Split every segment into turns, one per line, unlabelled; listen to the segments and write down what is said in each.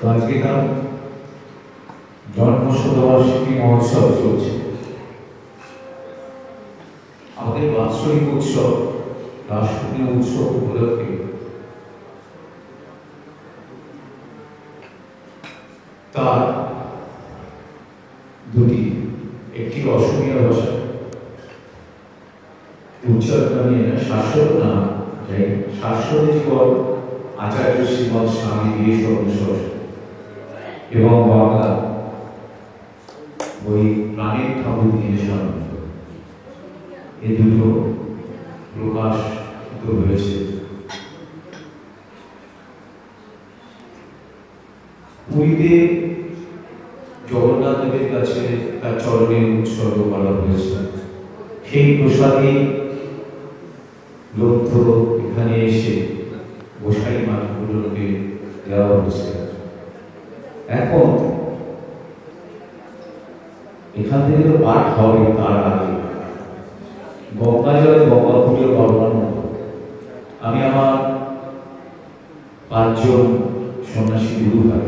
তো আজকে তার জন্মশতবার্ষিকী মহোৎসব চলছে। আমাদের বাৎসরিক উৎসব রাষ্ট্রীয় উৎসব উপলক্ষে তার দুটি, একটি অসমীয়া ভাষা উচ্চারণে শাশ্বত নাম শাশ্বত জীবন আচার্য শ্রীমৎ স্বামী বিবেকানন্দ এবং বাংলা ওই প্রাণের ঠাকুর দীনশানন্দ, এই দুটো প্রকাশিত হয়েছে। পুরীতে জগন্নাথ দেবের কাছে তার চরণে উৎসর্গ করা হয়েছে। সেই প্রসাদী লব্ধ এখানে এসে গোসাই মাঠগুলোকে দেওয়া হচ্ছে। এখন এখান থেকে তো পাঠ হবে, তার আগে গঙ্গা জলে গঙ্গা পুজো করবার মতো আমি আমার 5 জন সন্ন্যাসী গুরু ভাই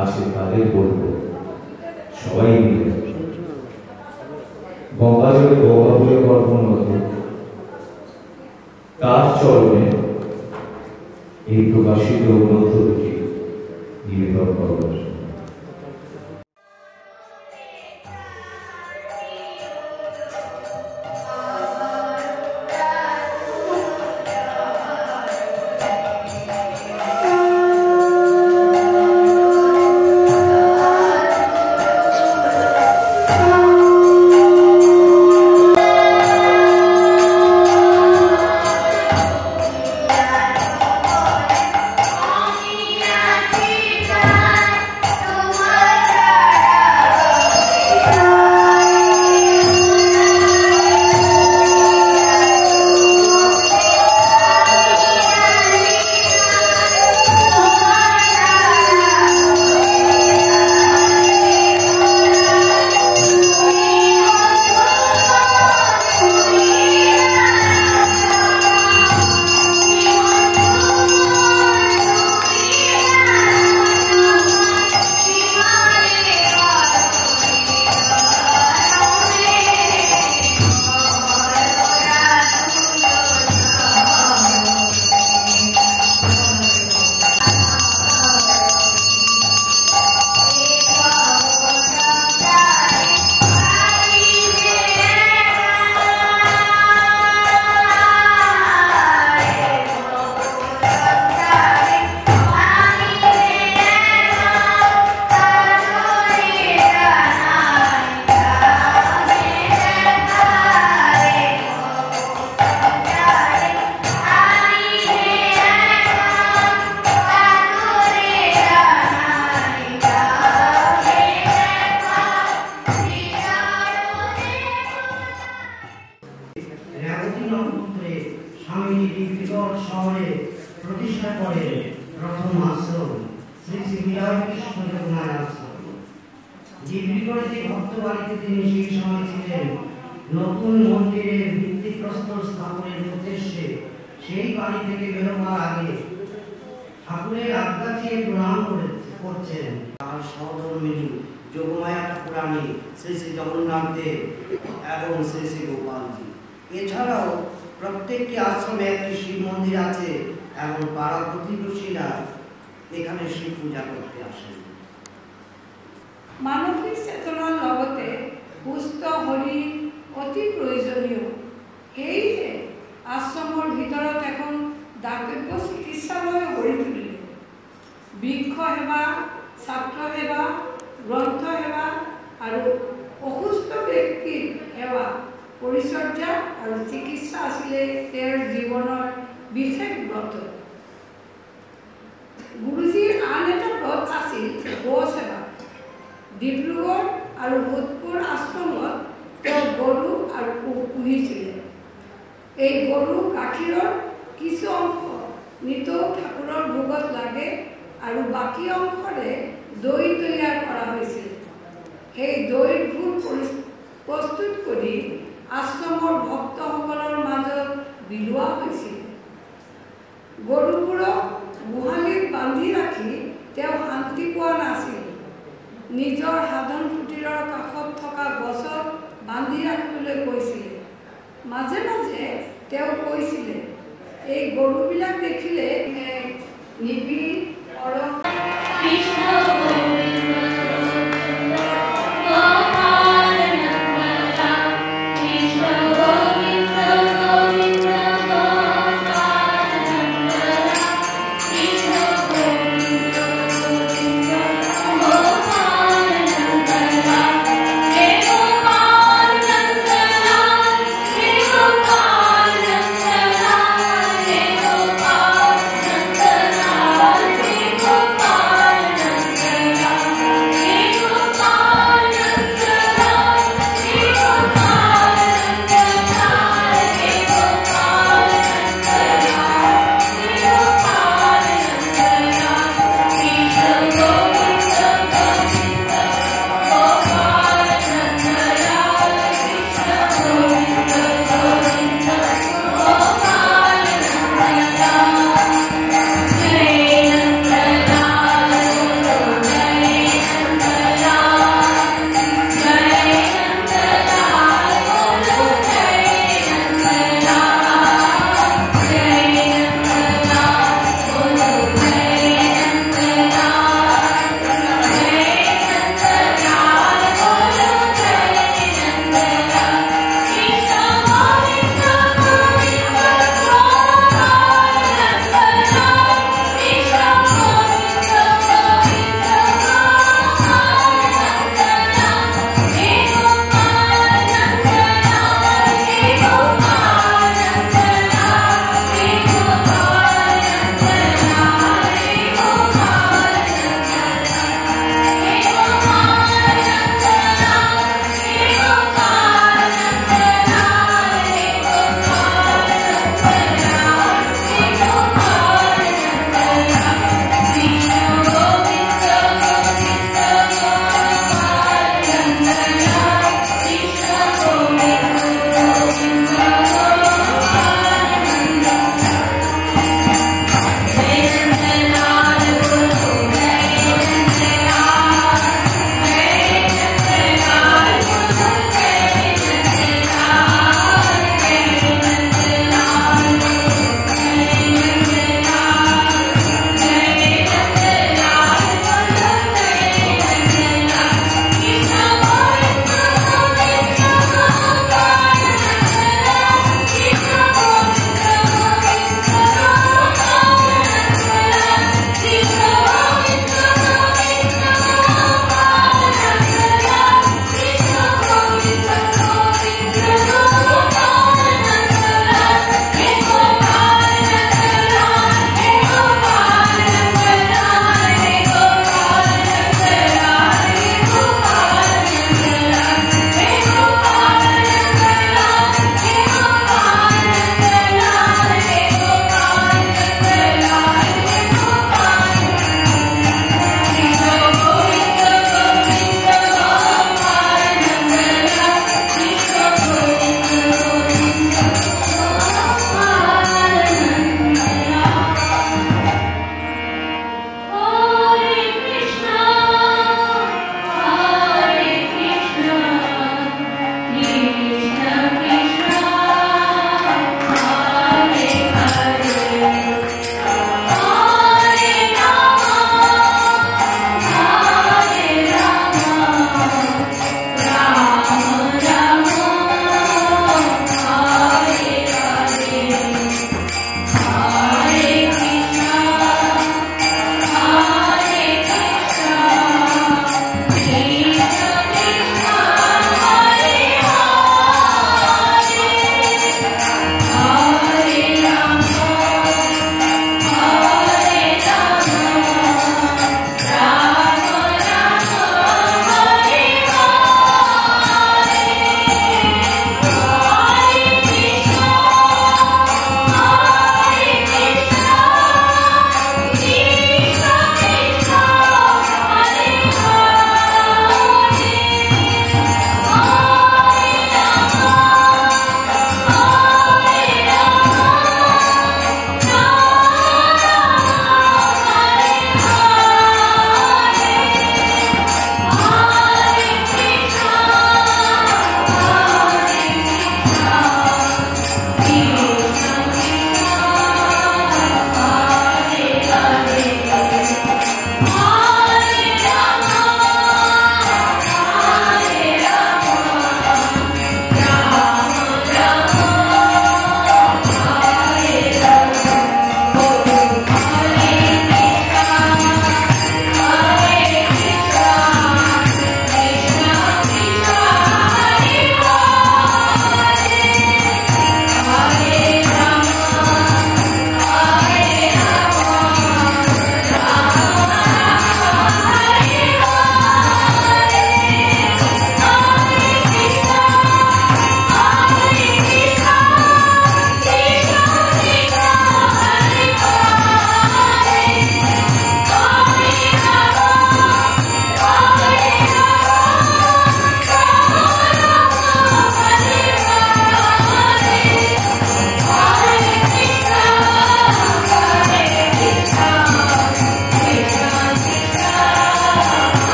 আছে, তাদের বলবো সবাই মিলে গঙ্গা জলে গঙ্গা পুজো করবার মতো তার চরণে এই প্রকাশিত গ্রন্থটি নিবেদন করবার।
শহরে প্রতিষ্ঠা করেন প্রথম আশ্রম শ্রী শ্রী বিজয় কৃষ্ণ জগন্নাথ আশ্রম। ডিব্রুগড়ে যে ভক্ত বাড়িতে তিনি সেই সময় ছিলেন, নতুন মন্দিরের ভিত্তিপ্রস্তর স্থাপনের উদ্দেশ্যে সেই বাড়ি থেকে বেরোবার আগে ঠাকুরের আজ্ঞা চেয়ে প্রণাম করছেন তার সহধর্মিণী যোগমায়া ঠাকুরানী শ্রী শ্রী জগন্নাথ দেব এবং শ্রী শ্রী গোপালজি। এছাড়াও প্রত্যেকটি আশ্রমে একটি শিব মন্দির আছে এবং পাড়া প্রতিবেশীরা এখানে শিব পূজা করতে আসেন।
মানসিক চেতনার লগতে সুস্থ শরীর অতি প্ৰয়োজনীয়। সেয়েহে আশ্ৰমৰ ভিতৰত এখন দাতব্য চিকিৎসালয় গঢ়ি তুলিলে। বৃক্ষ সেৱা, ছাত্ৰ সেৱা, গ্ৰন্থ সেৱা আৰু অসুস্থ ব্যক্তিৰ সেৱা, পৰিচৰ্যা আৰু চিকিৎসা আছিলে তেওঁৰ জীৱনৰ বিশেষ ব্ৰত। গুৰুজীৰ আন এটা ব্ৰত আছিল গো সেৱা। ডিব্ৰুগড় আৰু ভোজপুৰ আশ্ৰমত তেওঁ গৰু আৰু পুহিছিলে। এই গৰু গাখীৰৰ কিছু অংশ নিতৌ ঠাকুৰৰ ভোগত লাগে আৰু বাকী অংশৰে দৈ তৈয়াৰ কৰা হৈছিল। সেই দৈৰ ঘূৰ প্ৰস্তুত কৰি আশ্ৰমৰ ভক্তসকলৰ মাজত বিলোৱা হৈছিল। গৰুবোৰক গোহালিত বান্ধি ৰাখি তেওঁ শান্তি পোৱা নিজৰ সাধন কুটীৰৰ কাষত থকা গছত বান্ধি ৰাখিবলৈ কৈছিলে। মাজে মাজে তেওঁ কৈছিলে, এই গৰুবিলাক দেখিলে নিবিড়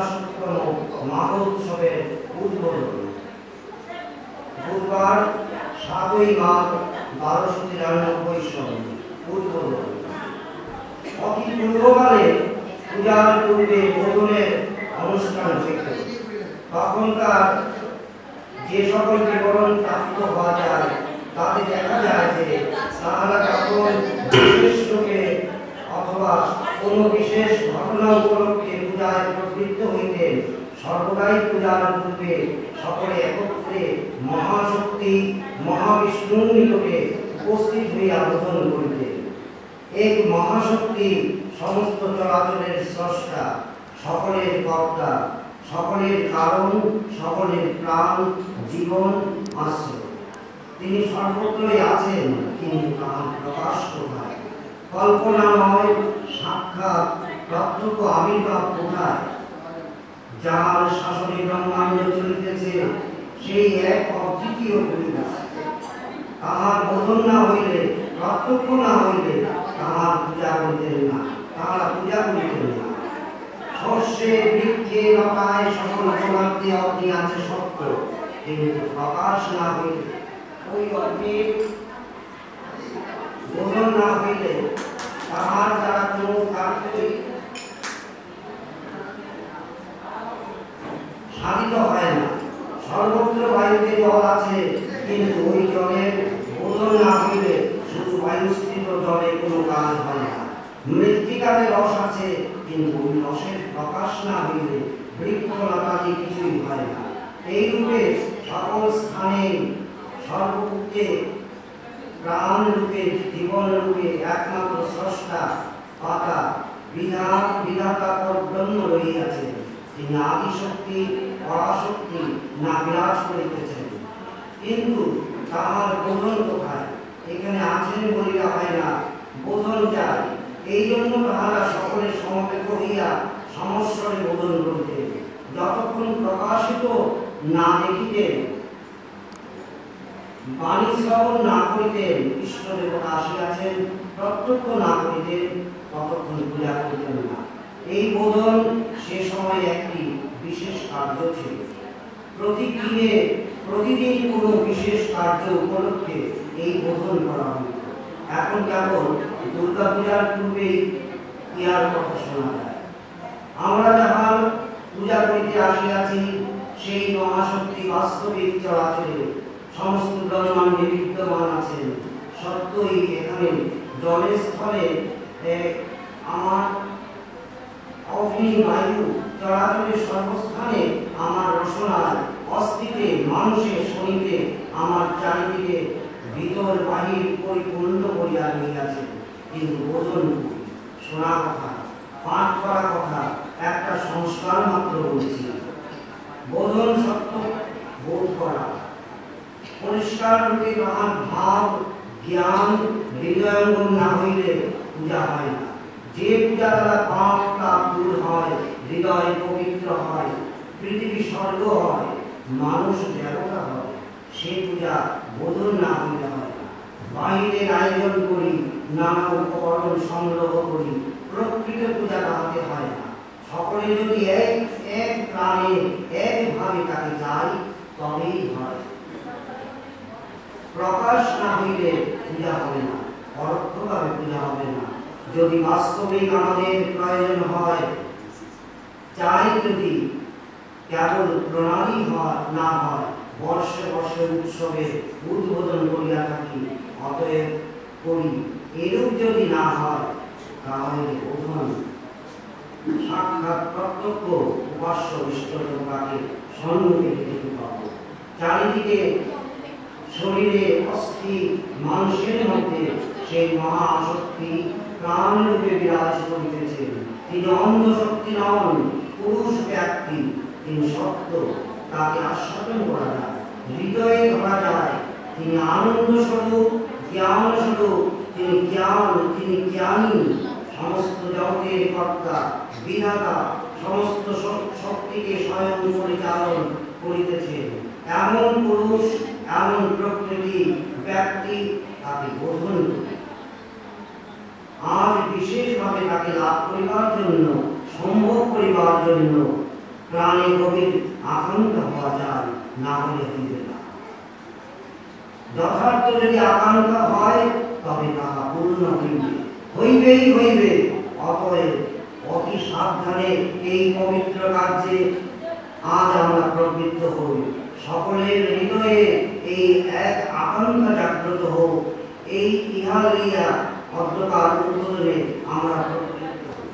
67তম মহোৎসবের উদ্বোধন। বুধবার 7ই মাঘ 1293 সন উদ্বোধন। অতি পূর্বকালে পূজার পূর্বে বোধনের অনুষ্ঠান হইত। তখনকার যে সকল বিবরণ প্রাপ্ত হওয়া যায় তাতে দেখা যায় যে তাহারা তখন বিশেষ লোকে অথবা কোনো বিশেষ ঘটনা উপলক্ষে পূজায় প্রবৃত্ত হইতেন। সর্বদাই পূজার পূর্বে সকলে একত্রে মহাশক্তি মহাবিষ্ণুর নিকটে উপস্থিত হইয়া বোধন করিতেন। এক মহাশক্তি সমস্ত চরাচরের স্রষ্টা, সকলের কর্তা, সকলের কারণ, সকলের প্রাণ, জীবন, আশ্রয়। তিনি সর্বত্রই আছেন, কিন্তু তাহার প্রকাশ কোথায়? কল্পনা নয়, সাক্ষাৎ প্রত্যক্ষ আবির্ভাব কোথায়? যার শাসনে ব্রহ্মাণ্ড চলিতেছে সেই এক অদ্বিতীয় পুরুষ। তাহার বোধন না হইলে, প্রত্যক্ষ না হইলে তাহার পূজা করিতেন না, তাহারা পূজা করিতেন না। শস্যে বৃক্ষে লতায় সকল পদার্থে অগ্নি আছে সত্য, কিন্তু প্রকাশ না হইলে, ওই অগ্নির বোধন না হইলে তাহার দ্বারা কোনো কার্যই সাধিত হয় না। সর্বত্র বায়ুতে জল আছে, কিন্তু ওই জলের বোধন না হইলে শুধু বায়ুস্থিত জলে কোনো কাজ হয় না। মৃত্তিকাতে রস আছে, কিন্তু ওই রসের প্রকাশ না হইলে বৃক্ষলতাদি কিছুই হয় না। এই রূপে সকল স্থানে সর্বভূতে প্রাণ রূপে, জীবন রূপে একমাত্র স্রষ্টা পাতা বিধাতা ব্রহ্ম রহিয়াছেন। তিনি আদিশক্তি পরাশক্তি না বিরাজ করিতেছেন, কিন্তু তাহার বোধন কোথায়? এখানে আছেন বলিয়া হয় না, বোধন চাই। এই জন্য তাহারা সকলে সমবেত হইয়া সমস্বরে বোধন করিতেন। যতক্ষণ প্রকাশিত না দেখিতেন, বাণী শ্রবণ না করিতেন, ইষ্টদেবতা আসিয়াছেন প্রত্যক্ষ না করিতেন, ততক্ষণ পূজা করিতেন না। এই বোধন সে সময় একটি বিশেষ কার্য ছিল। প্রতিদিন কোনো বিশেষ কার্য উপলক্ষে এই বোধন করা হইত। এখন কেবল দুর্গা পূজার পূর্বেই ইহার কথা শোনা যায়। আমরা যাহা পূজা করিতে আসিয়াছি, সেই মহাশক্তি বাস্তবিক চরাচরে সমস্ত ব্রহ্মাণ্ডে বিদ্যমান আছেন। সত্যই এখানে জলের স্থলে আমার অগ্নি বায়ু চরাচরের সর্বস্থানে আমার রসনায় অস্থিতে মানুষে শনিতে আমার চারিদিকে ভিতর বাহির পরিপূর্ণ করিয়া রহিয়াছে। কিন্তু বোধন শোনা কথা, পাঠ করা কথা একটা সংস্কার মাত্র বলছি। বোধন সত্য বোধ করা, পরিষ্কার রূপে তাহার ভাব জ্ঞান হৃদয়ঙ্গম না হইলে পূজা হয় না। যে পূজা দ্বারা পাপ তাপ দূর হয়, হৃদয় পবিত্র হয়, পৃথিবী স্বর্গ হয়, মানুষ দেবতা হয়, সে পূজা বোধন না হইলে হয় না। বাহিরের আয়োজন করি, নানা উপকরণ সংগ্রহ করি, প্রকৃত পূজা তাহাতে হয় না। সকলে যদি এক প্রাণে একভাবে তাকে যায়, তবেই হয়। প্রকাশ না হইলে পূজা হবে না, পরোক্ষভাবে পূজা হবে না। যদি বাস্তবিক আমাদের প্রয়োজন হয়, চাই যদি কেবল প্রণালী না হয়, বর্ষে বর্ষে উৎসবে উদ্বোধন করিয়া থাকি, অতএব করি। এরূপ যদি না হয়, তাহলে বোধন সাক্ষাৎ প্রত্যক্ষ উপাস্য ইষ্টদেবতাকে সম্মুখে দেখতে পাব। চারিদিকে শরীরে অস্থি মানুষের মধ্যে সেই মহা শক্তি প্রাণ রূপে বিরাজ করিতেছেন। তিনি অন্ধ শক্তি নন, পুরুষ ব্যক্তি, তিনি সত্য, তাকে আস্বাদন করা যায়, হৃদয়ে ধরা যায়। তিনি আনন্দ স্বরূপ, জ্ঞান স্বরূপ, তিনি জ্ঞানী, সমস্ত জগতের কর্তা বিধাতা, সমস্ত শক্তিকে স্বয়ং পরিচালন করিতেছেন। এমন পুরুষ, এমন প্রকৃতি ব্যক্তি তাকে বোধন করি। আজ বিশেষভাবে তাকে লাভ করিবার জন্য, সম্ভব করিবার জন্য প্রাণে গভীর আকাঙ্ক্ষা হওয়া যায়, না হলে হইবে না। যথার্থ যদি আকাঙ্ক্ষা হয় তবে তাহা পূর্ণ হইবে, হইবেই হইবে। অতএব অতি সাবধানে এই পবিত্র কার্যে আজ আমরা প্রবৃত্ত হই। সকলের হৃদয়ে এই এক আকাঙ্ক্ষা জাগ্রত হোক, এই ইহা লইয়া অন্ধকার উদ্বোধনে আমরা প্রবৃত্ত হই।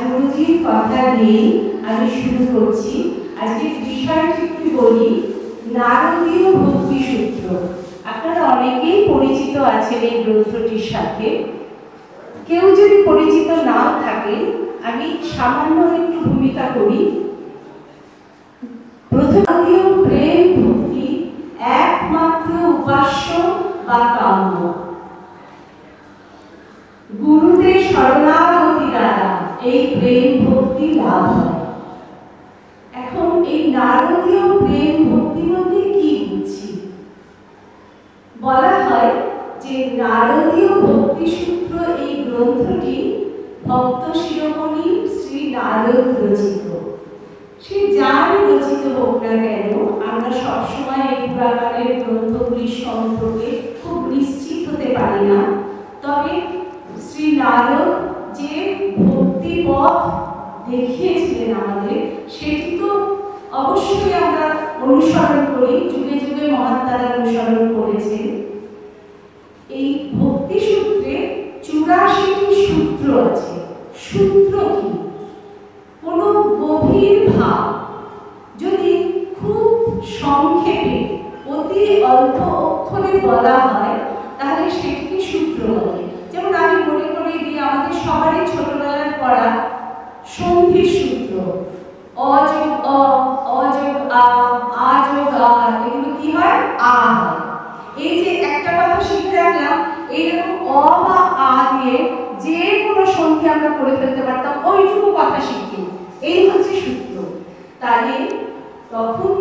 গুরুজির কথা নিয়ে আমি শুরু করছি। আজকে বিষয়টি একটু বলি, নারদীয় ভক্তি সূত্র। আপনারা অনেকেই পরিচিত আছেন এই গ্রন্থটির সাথে। কেউ যদি পরিচিত নাও থাকেন, আমি সামান্য একটু ভূমিকা করি। প্রথমীয় প্রেম ভক্তি একমাত্র উপাস্য বা কাম্য। গুরুদের শরণাগতি দ্বারা এই প্রেম ভক্তি লাভ হয়। এখন এই নারদীয় প্রেম ভক্তি বলতে কি বুঝছি? বলা হয় যে নারদীয় ভক্তি সূত্র এই গ্রন্থটি ভক্ত শিরোমণি শ্রী নারদ রচিত। সে যার রচিত হোক না কেন, আমরা সবসময় এই পুরাণের গ্রন্থগুলি সম্পর্কে খুব নিশ্চিত হতে পারি না। তবে শ্রী নারদ যে ভক্তি পথ দেখিয়েছিলেন আমাদের, সেটি তো অবশ্যই আমরা অনুসরণ করি, যুগে যুগে মহাত্মারা অনুসরণ করেছেন। এই ভক্তি সূত্রে 84টি সূত্র আছে। সূত্র কি? কোনো গভীর ভাব যদি খুব সংক্ষেপে অতি অল্প অক্ষরে বলা হয়, তাহলে সেটিকে সূত্র বলে। যেমন আমি মনে করি যে আমাদের সবারই ছোটবেলার পড়া সন্ধির সূত্র, অ যোগ অ, অ যোগ আ যোগ আ, এগুলো কি হয়? আ হয়। এই যে একটা কথা শিখে রাখলাম, এইরকম অ বা আ দিয়ে যে কোনো সন্ধি আমরা করে ফেলতে পারতাম, ওইটুকু কথা শিখি। এই হচ্ছে সূত্র। তাহলে তখন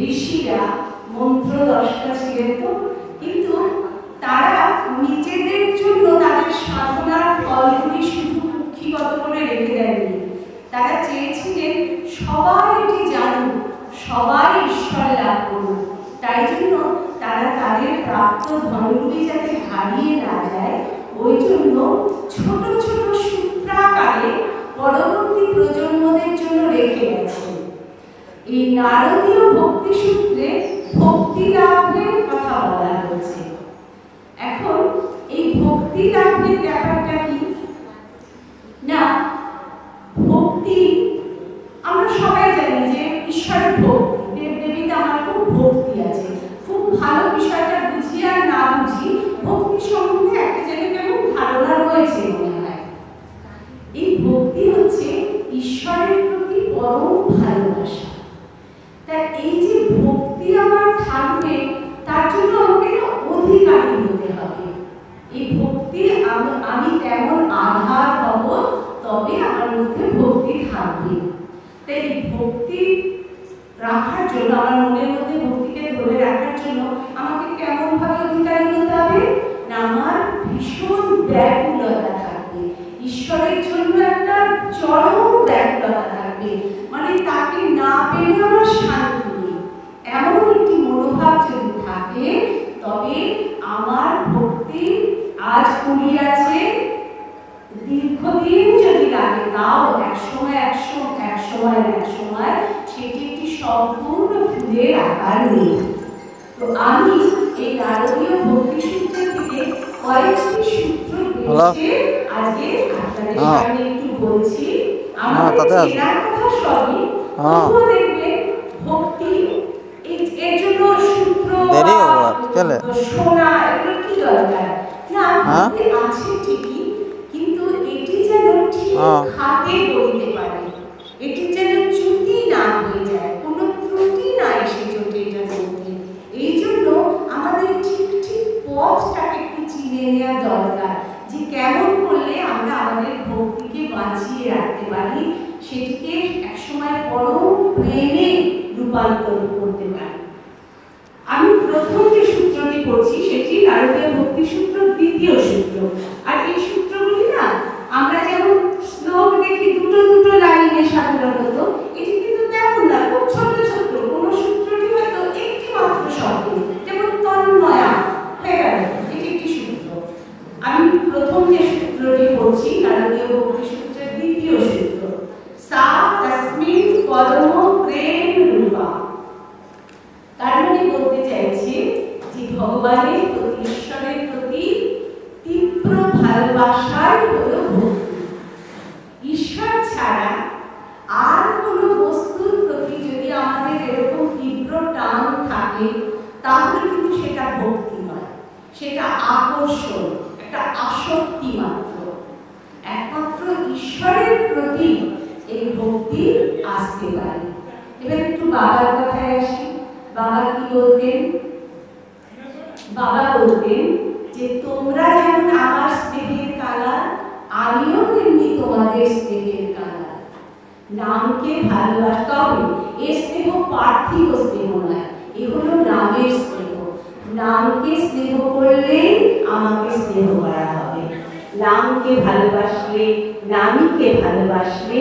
ঋষিরা মন্ত্র 10টা ছিলেন তো, কিন্তু তারা নিজেদের জন্য তাদের সাধনার ফলগুলি শুধু কুক্ষিগত করে রেখে দেননি। তারা চেয়েছিলেন সবাই এটি জানুক, সবাই ঈশ্বর লাভ করুক। তাই জন্য তারা তাদের প্রাপ্ত ধনগুলি যাতে হারিয়ে না যায়, ওই জন্য ছোট ছোট সূত্রাকারে পরবর্তী প্রজন্মদের জন্য রেখে গেছেন। এই নারদীয় ভক্তি সূত্রে ভক্তি লাভের কথা বলা হয়েছে। এখন এই ভক্তি লাভের ব্যাপারটা কি না, ভক্তি আমরা সবাই জানি যে ঈশ্বরের ভক্তি, দেবদেবীতে আমার খুব ভক্তি আছে। খুব ভালো বিষয়টা বুঝি আর না বুঝি, ভক্তি সম্বন্ধে একটা জায়গায় কেমন ধারণা রয়েছে মনে হয়। এই ভক্তি হচ্ছে ঈশ্বরের প্রতি পরম ভালোবাসা। তাই এই যে ভক্তি আমার থাকবে, তার জন্য আমাকে অধিকারী হতে হবে। এই ভক্তি আমি তেমন আধার হব, তবে আমার মধ্যে ভক্তি থাকবে। তাই ভক্তি রাখার জন্য, আমার মনের মধ্যে ভক্তিকে ধরে রাখার জন্য আমাকে কেমন ভাবে অধিকারী হতে হবে না, আমার ভীষণ ব্যাকুলতা থাকবে। ঈশ্বরের জন্য একটা চরম ব্যাকুলতা থাকবে, মানে তাকে না পেলে আমার শান্তি নেই, এমন একটি মনোভাব যদি থাকে, তবে আমার ভক্তি আজ কুড়িয়াছে, দীর্ঘদিন যদি লাগে, তাও এক সময় সেটি একটি সম্পূর্ণ ফুলের আকার নেই। তো আমি এই নারদীয় ভক্তি সূত্রের থেকে কয়েকটি সূত্র পেয়েছি, আজকে আপনাদের সামনে একটু বলছি। আমার চেনার কথা সবই, তবুও দেখবে ভক্তি এর জন্য সূত্র শোনা এগুলো কি দরকার না, ভক্তি আছে ঠিকই, কিন্তু এটি যেন ঠিক হাতে বইতে পারে, এটি যেন চ্যুতি না হয়ে যায়, কোনো ত্রুটি না এসে জোটে এটার মধ্যে। এই জন্য আমাদের ঠিক ঠিক পথটাকে একটু চিনে নেওয়া দরকার, যে কেমন করলে আমরা আমাদের ভক্তিকে বাঁচিয়ে রাখতে পারি, সেটিকে একসময় পরম প্রেমে রূপান্তর করতে পারি। আমি প্রথম যে সূত্রটি করছি সেটি নারদীয় ভক্তি সূত্র, দ্বিতীয় সূত্র। আর এই সূত্রগুলি না আমরা যেমন শ্লোক দেখি দুটো দুটো লাইনে সাধারণত, এটি কিন্তু তেমন না, খুব ছোট ছোট। কোন সূত্রটি হয়তো একটি মাত্র শব্দ, যেমন তন্ময়া হয়ে গেল, এটি একটি সূত্র। আমি প্রথম যে সূত্রটি করছি নারদীয় ভক্তি সূত্রের দ্বিতীয় সূত্র, সা তস্মিন পরম প্রেম রূপা। তার মানে বলতে চাইছি যে ভগবানের প্রতি, ঈশ্বরের প্রতি তীব্র ভালোবাসাই হলো ভক্তি। ঈশ্বর ছাড়া আর কোনো বস্তুর প্রতি যদি আমাদের এরকম তীব্র টান থাকে তাহলে কিন্তু সেটা ভক্তি নয়, সেটা আকর্ষণ, একটা আসক্তি মাত্র। একমাত্র ঈশ্বরের প্রতি এই ভক্তি আসতে পারে। এবার একটু বাবার কথায় আসি। বাবা কি বলতেন? বাবা বলতেন যে তোমরা যেমন আমার স্নেহের কালার, আমিও তেমনি তোমাদের স্নেহের কালার। নামকে ভালোবাসতে হবে। এ স্নেহ পার্থিব স্নেহ নয়, এ হলো নামের স্নেহ। নামকে স্নেহ করলে আমাকে স্নেহ করা হবে। নামকে ভালোবাসলে, নামীকে ভালোবাসলে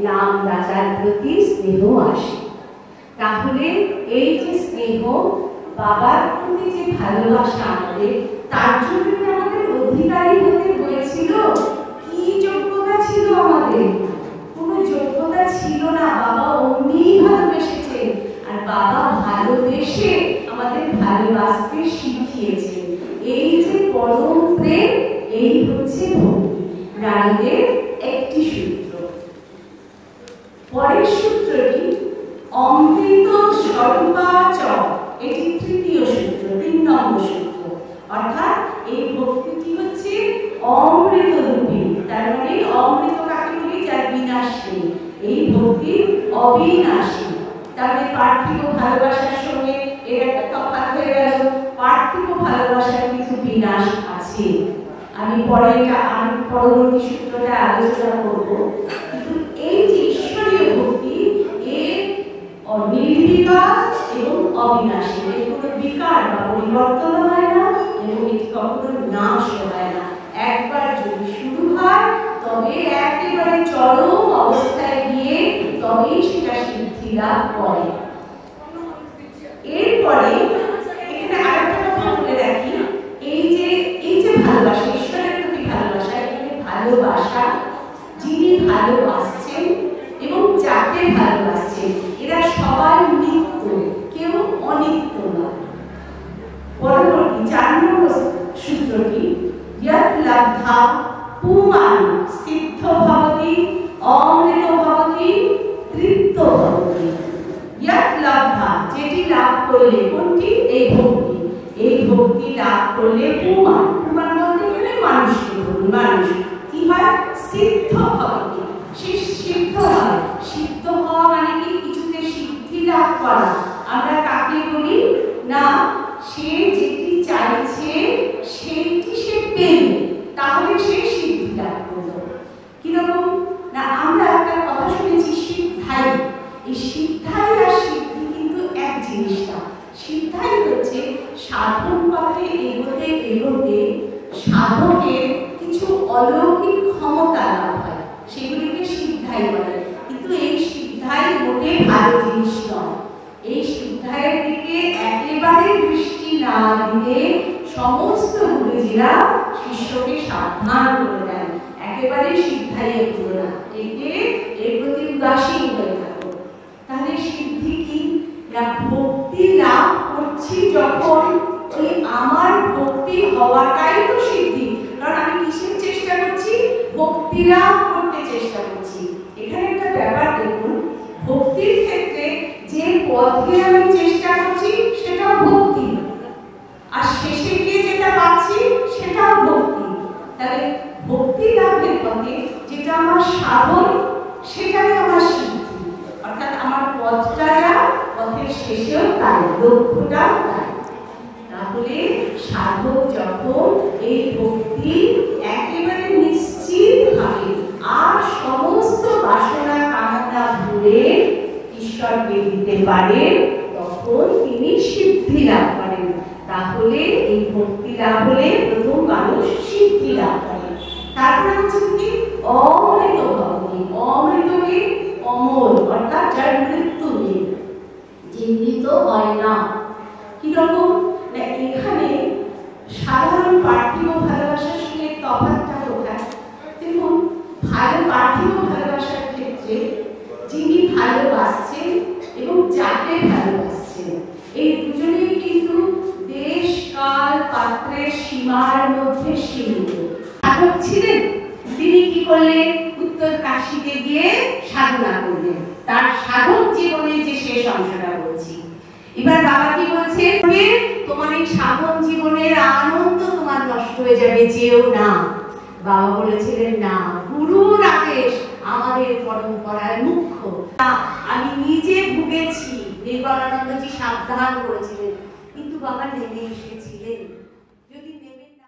নাম রাজার প্রতি স্নেহ আসে। তাহলে এই যে স্নেহ, বাবার প্রতি যে ভালোবাসা আমাদের, তার জন্য আমাদের অধিকারী হতে হয়েছিল। কি যোগ্যতা ছিল আমাদের? কোনো যোগ্যতা ছিল না। বাবা অমনি ভালোবেসেছেন, আর বাবা ভালোবেসে আমাদের ভালোবাসতে শিখিয়েছেন। এই যে পরম প্রেম, এই হচ্ছে ভক্তি। নারীদের একটি সূত্র। পরের সূত্রটি অমৃত স্বরূপাচ, এটি তৃতীয় সূত্র, 3 নম্বর সূত্র। অর্থাৎ এই ভক্তিটি হচ্ছে অমৃত রূপী। তার মানে অমৃত কাকে বলি? যার বিনাশ নেই। এই ভক্তি অবিনাশী। তাহলে পার্থিব ভালোবাসার সঙ্গে এর একটা তফাৎ হয়ে গেল। পার্থিব ভালোবাসার কিছু বিনাশ আছে। আমি পরবর্তী সূত্রটা আলোচনা করব। কিন্তু এই যে ঈশ্বরীয় ভক্তি, এর নির্বিকার এবং অবিনাশী। এর কোনো বিকার বা পরিবর্তন হয় না এবং এটি কখনো নাশ হয় না। একবার যদি শুরু হয় তবে একেবারে চরম অবস্থায় গিয়ে তবেই সেটা সিদ্ধি লাভ করে। এরপরে এখানে আরেকটা কথা বলে রাখি, এই যে ভালোবাসা, ঈশ্বরের প্রতি ভালোবাসা, এখানে ভালোবাসা, যিনি ভালোবাসছেন এবং যাকে ভালোবাসছেন, এরা সবাই নিত্য, কেউ অনিত্য নয়। পরবর্তী 4 নম্বর সূত্রটি যৎ লব্ধা পুমান সিদ্ধ ভবতি অমৃত ভবতি তৃপ্ত ভবতি। যৎ লব্ধা, যেটি লাভ করলে, কোনটি? এই ভক্তি। এই ভক্তি লাভ করলে পুমান, পুমান বলতে গেলে মানুষকে বলি, মানুষ কি হয়? সিদ্ধ ভবতি, সে সিদ্ধ হয়। সিদ্ধ হওয়া মানে কি? কিছুতে সিদ্ধি লাভ করা। আমরা কাকে বলি? না, সে যেটি চাইছে সেইটি সে পেল, তাহলে সে সিদ্ধি লাভ করলো। কিরকম না, আমরা একটা কথা শুনেছি সিদ্ধাই। এই সিদ্ধাই আর সিদ্ধি কিন্তু এক জিনিস না। সিদ্ধাই হচ্ছে সাধন পথে এগোতে এগোতে সাধকের কিছু অলৌকিক ক্ষমতা লাভ হয়, সেগুলিকে সিদ্ধাই বলে। কিন্তু এই সিদ্ধাই মোটে ভালো জিনিস নয়। এই সিদ্ধাইয়ের দিকে একেবারে দৃষ্টি না দিতে সমস্ত গুরুজিরা শিষ্যকে সাবধান করে দেন, একেবারে সিদ্ধাইয়ে পুরো না, এর প্রতি উদাসীন হয়ে থাকো। তাহলে সিদ্ধি কি? না, ভক্তি লাভ করছি যখন, ওই আমার ভক্তি হওয়াটাই তো সিদ্ধি। কারণ আমি কিসের চেষ্টা করছি? ভক্তি লাভ করতে চেষ্টা করছি। এখানে একটা ব্যাপার দেখুন, ভক্তির ক্ষেত্রে যে পথে আমি চেষ্টা করছি সেটাও ভক্তি, আর শেষে গিয়ে যেটা পাচ্ছি সেটাও ভক্তি। তাহলে ভক্তি লাভের পথে যেটা আমার সাধন, সেটাই আমার সিদ্ধি। অর্থাৎ আমার পথটা যা, পথের শেষেও তাই, লক্ষ্যটাও তাই। তাহলে সাধক যখন এই ভক্তি একেবারে নিশ্চিত ভাবে আর সমস্ত বাসনা কামনা ভুলে ঈশ্বরকে দিতে পারে, তখন তিনি সিদ্ধি লাভ করেন। তাহলে এই ভক্তি লাভ হলে প্রথম মানুষ সিদ্ধি লাভ করে। তারপরে হচ্ছে কি? অমৃত ভক্তি। অমৃতকে অমর, অর্থাৎ যার মৃত্যু নেই, যে মৃত হয় না। কিরকম না, এখানে সাধারণ পার্থিব ভালোবাসার সঙ্গে তফাৎটা কোথায়? দেখুন, পার্থিব ভালোবাসার ক্ষেত্রে যিনি ভালোবাসছেন এবং যাকে ভালোবাসছেন, এই দুজনেই কিন্তু দেশ কাল পাত্রের সীমার মধ্যে সীমিত। সাধক ছিলেন, তিনি কি করলেন? উত্তর কাশীতে গিয়ে করলেন। তার সাধক জীবনের যে শেষ অংশটা বলছি। এবার বাবা কি বলছে, তোমার এই সাধক জীবনের আনন্দ তোমার নষ্ট হয়ে যাবে, যেও না। বাবা বলেছিলেন না, গুরুর আদেশ আমাদের পরম্পরায় মুখ্য। আমি নিজে ভুগেছি, নির্মলানন্দজি সাবধান করেছিলেন, কিন্তু বাবা নেমে এসেছিলেন। যদি নেমে না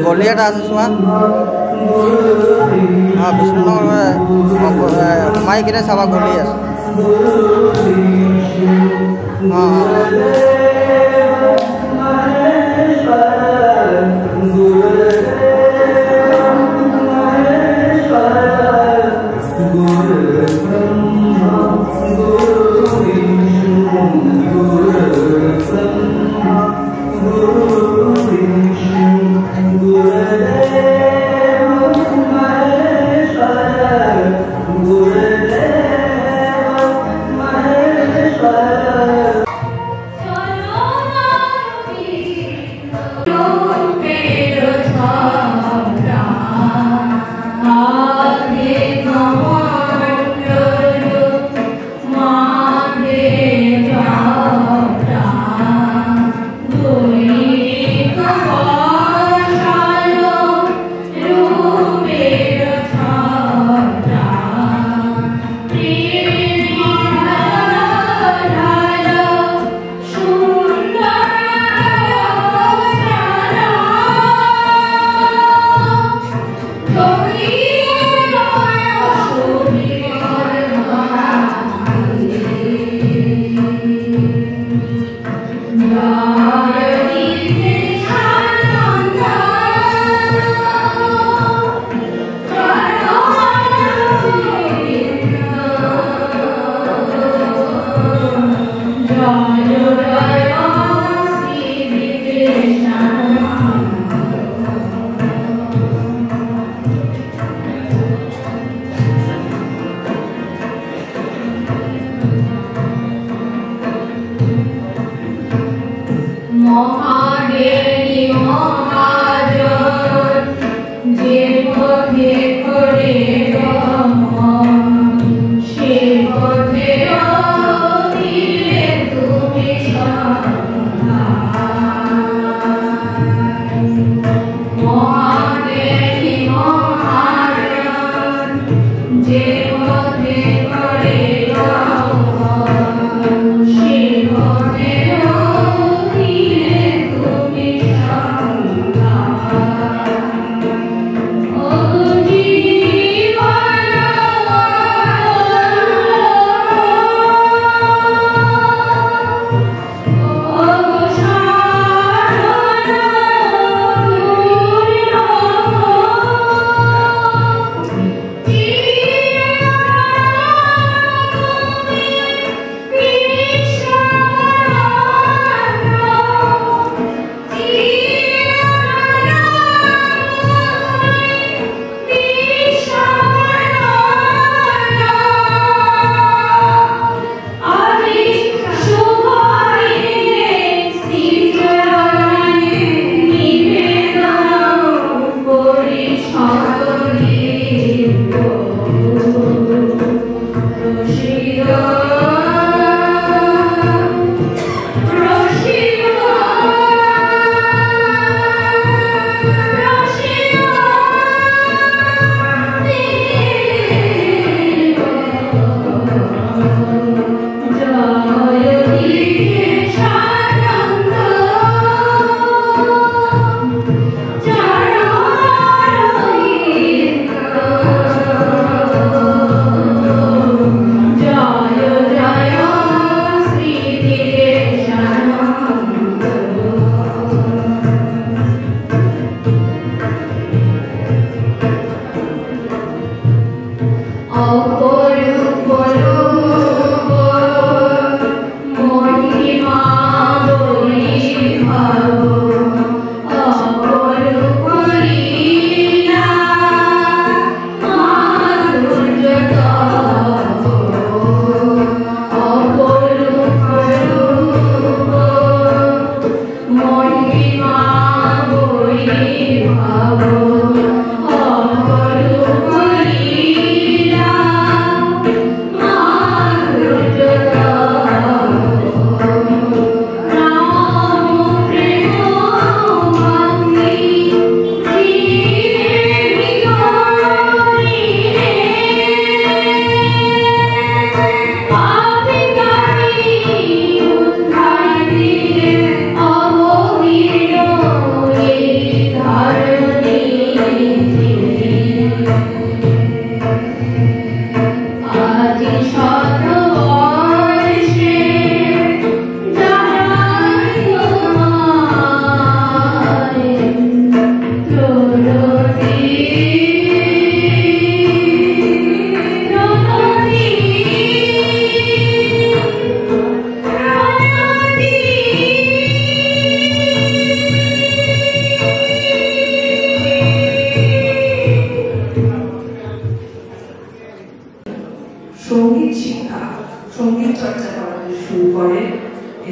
গলিয়াটা আছে চোৱা বিষ্ণুনগৰ সোমাই কিনে চাবা গলি আছে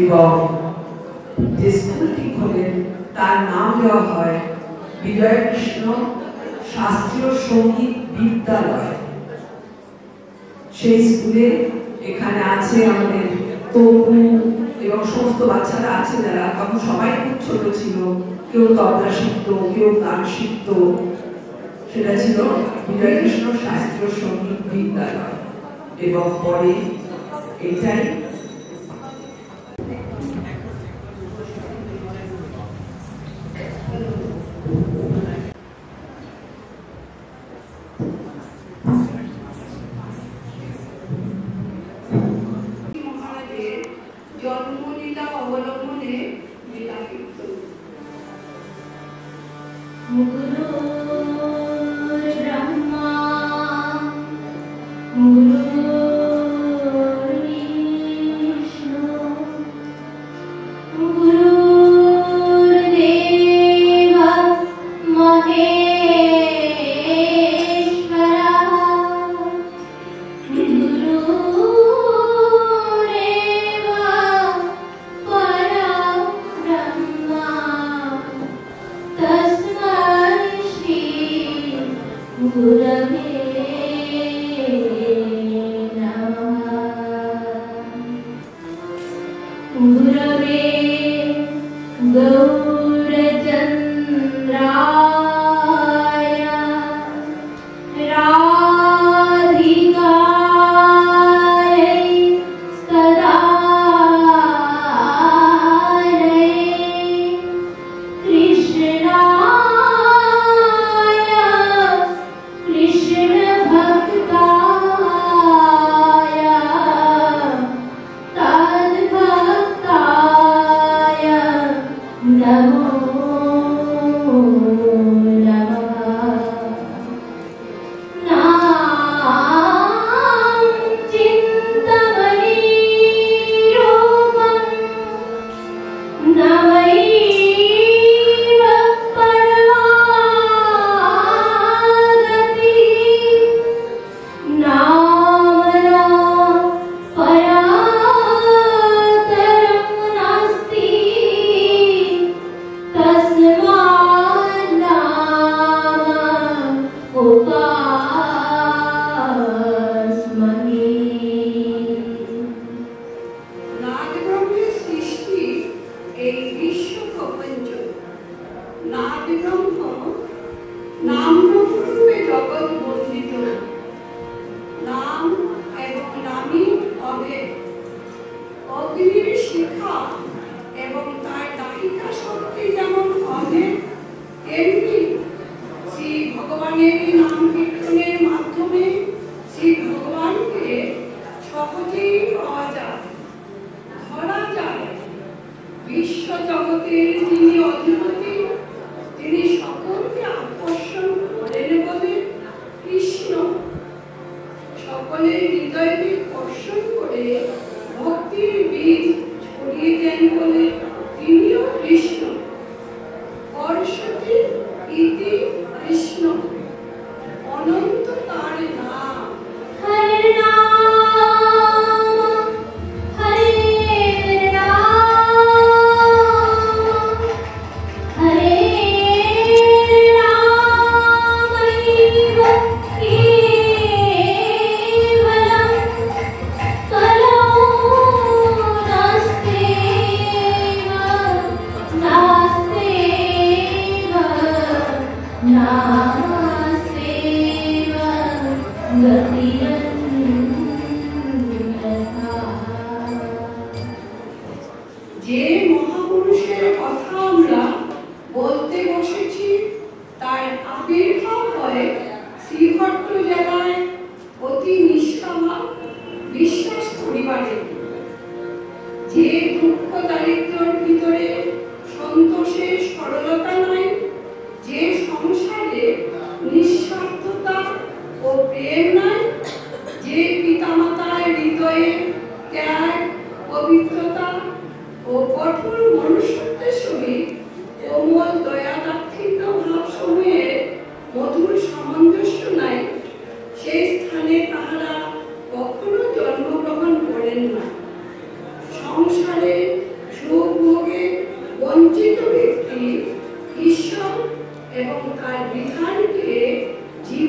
এবং যে স্কুলটি খোলেন তার নাম দেওয়া হয় বিজয়কৃষ্ণ শাস্ত্রীয় সঙ্গীত বিদ্যালয়। সেই স্কুলে এখানে আছে আমাদের তপু এবং সমস্ত বাচ্চারা আছে যারা তখন সবাই খুব ছোট ছিল, কেউ তবলা শিখত, কেউ গান শিখত। সেটা ছিল বিজয়কৃষ্ণ শাস্ত্রীয় সঙ্গীত বিদ্যালয় এবং পরে এটাই
মহারাজের জন্মলীলা অবলম্বনে লীলা কীর্তন।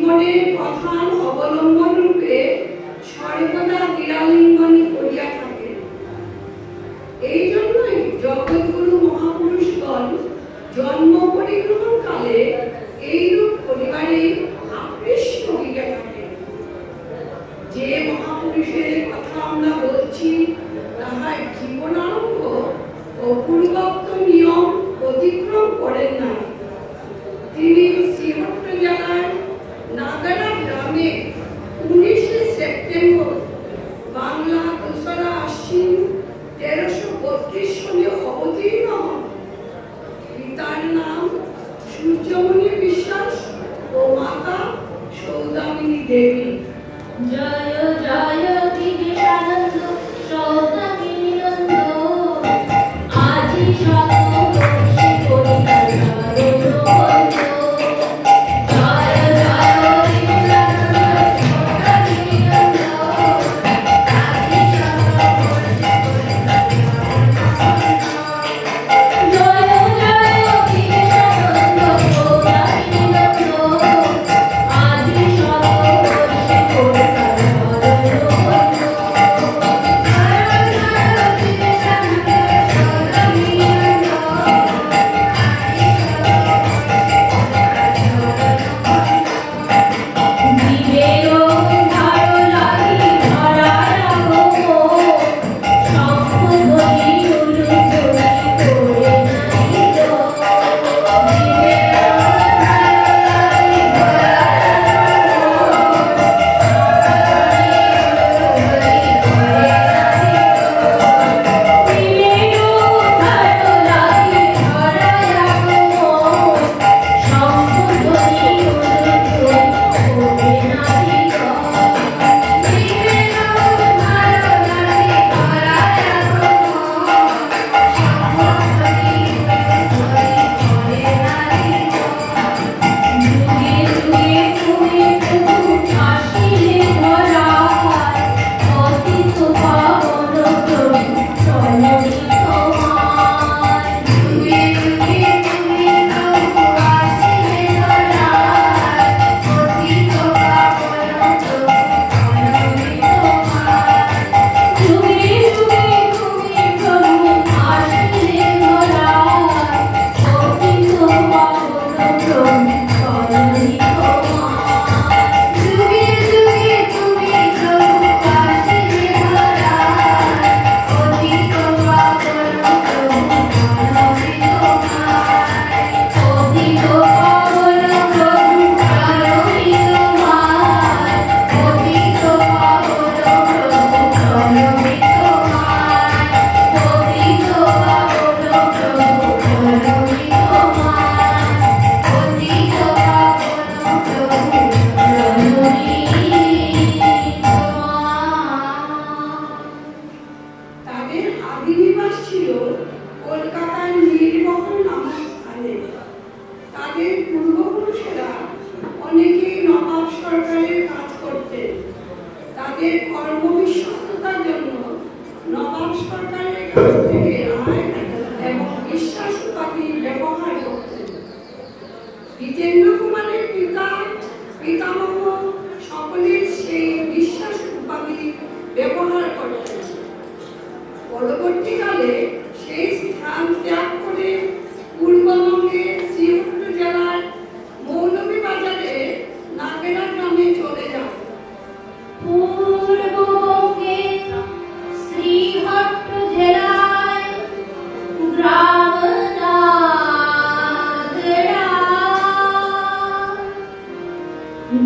জীবনের প্রধান অবলম্বন রূপে সর্বদা নিরালিঙ্গনই করিয়া থাকে। এই জন্যই জগৎগুরু মহাপুরুষগণ জন্ম পরিগ্রহণ কালে এইরূপ পরিবারে আকৃষ্ট হইয়া থাকে। যে মহাপুরুষের কথা আমরা বলছি তাহার জীবনারম্ভ ও পূর্বোক্ত নিয়ম অতিক্রম করেন না। তিনি শ্রীহট্ট জেলার নাগারা গ্রামে 19শে সেপ্টেম্বর বাংলা 2রা আশ্বিন 1332 সনে অবতীর্ণ হন। পিতার নাম সূর্যমণি বিশ্বাস ও মাতা সৌদামিনী দেবী।
জয় জয় বিবেকানন্দ সৌদামিনী নন্দ, আজি শতবর্ষে করিতার জয় জয় বিবেকানন্দ সৌদামিনী নন্দ, আজি শতবর্ষে জয় জয় বিবেকানন্দ সৌদামিনী নন্দ, আজি শতবর্ষে করিতার
পরবর্তীকালে সেই স্থান ত্যাগ করে পূর্ববঙ্গের শ্রীহট্ট জেলার মৌলভীবাজারে নাগেরা গ্রামে চলে যান।
পূর্ববঙ্গে শ্রীহট্ট জেলায় গ্রাম নাগেরা,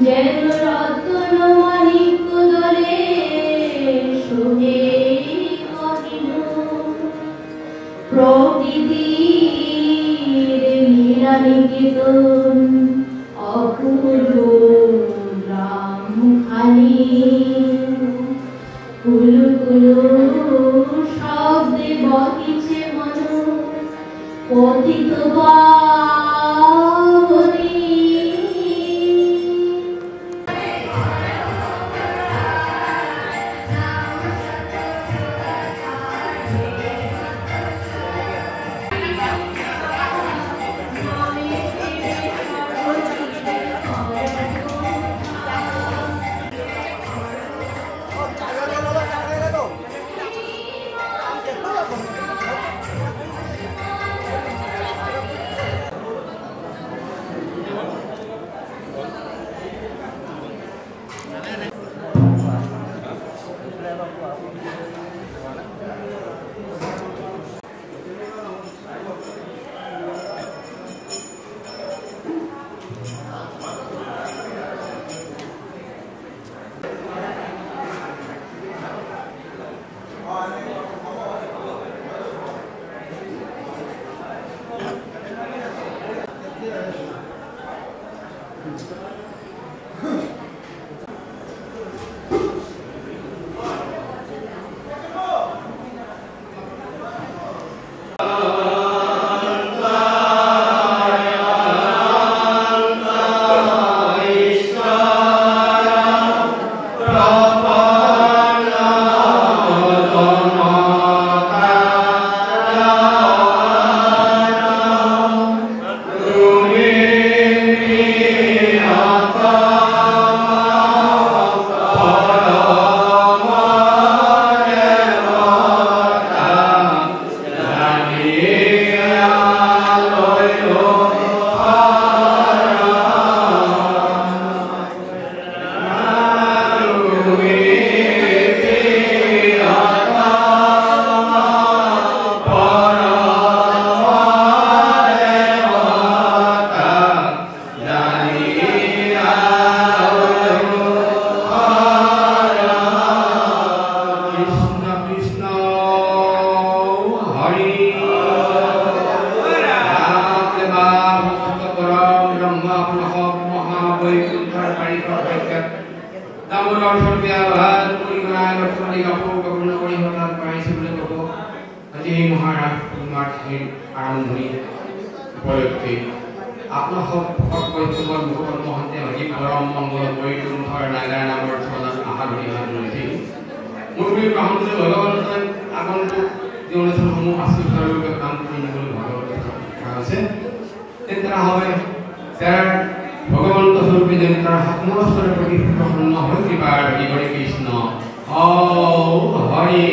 যেন রতন মানিক দলে শোভে প্রকৃতির লীলানিকেতন অপূর্ব রামখানি, কুলু কুলু শব্দে বহিছে মন পতিত পাবনী।
পাৰি কৰা দামোদৰ স্বৰূপীয়া ভাল পৰিগণায় বৰ্তমানী কাপোৰ কাপোৰ কৰি হঠাৎ পাইছে বুলি ক'ব আজি এই মহাৰাজ তোমাৰ আৰম্ভণি উপলক্ষে আপোনাৰ সৎ মুখপদ মহন্তে আজি পৰম মংগল কৰি তোমাৰ নাগাৰা নামৰ চৰণত আশা ধৰি হাত লৈছিল মোৰ বুলি ব্ৰাহ্মণে ভগৱানৰ আগন্তুক যি অনুষ্ঠানসমূহ আছে তেওঁলোকে কাম কৰি নিবলৈ ভগৱান আছে তেন্তে হবে যাৰ ভগৱন্ত স্বৰূপে যেন তাৰ আত্মস্তৰৰ প্ৰতি প্ৰসন্ন হৈ কৃপাৰ হৰি কৃষ্ণ ও হৰি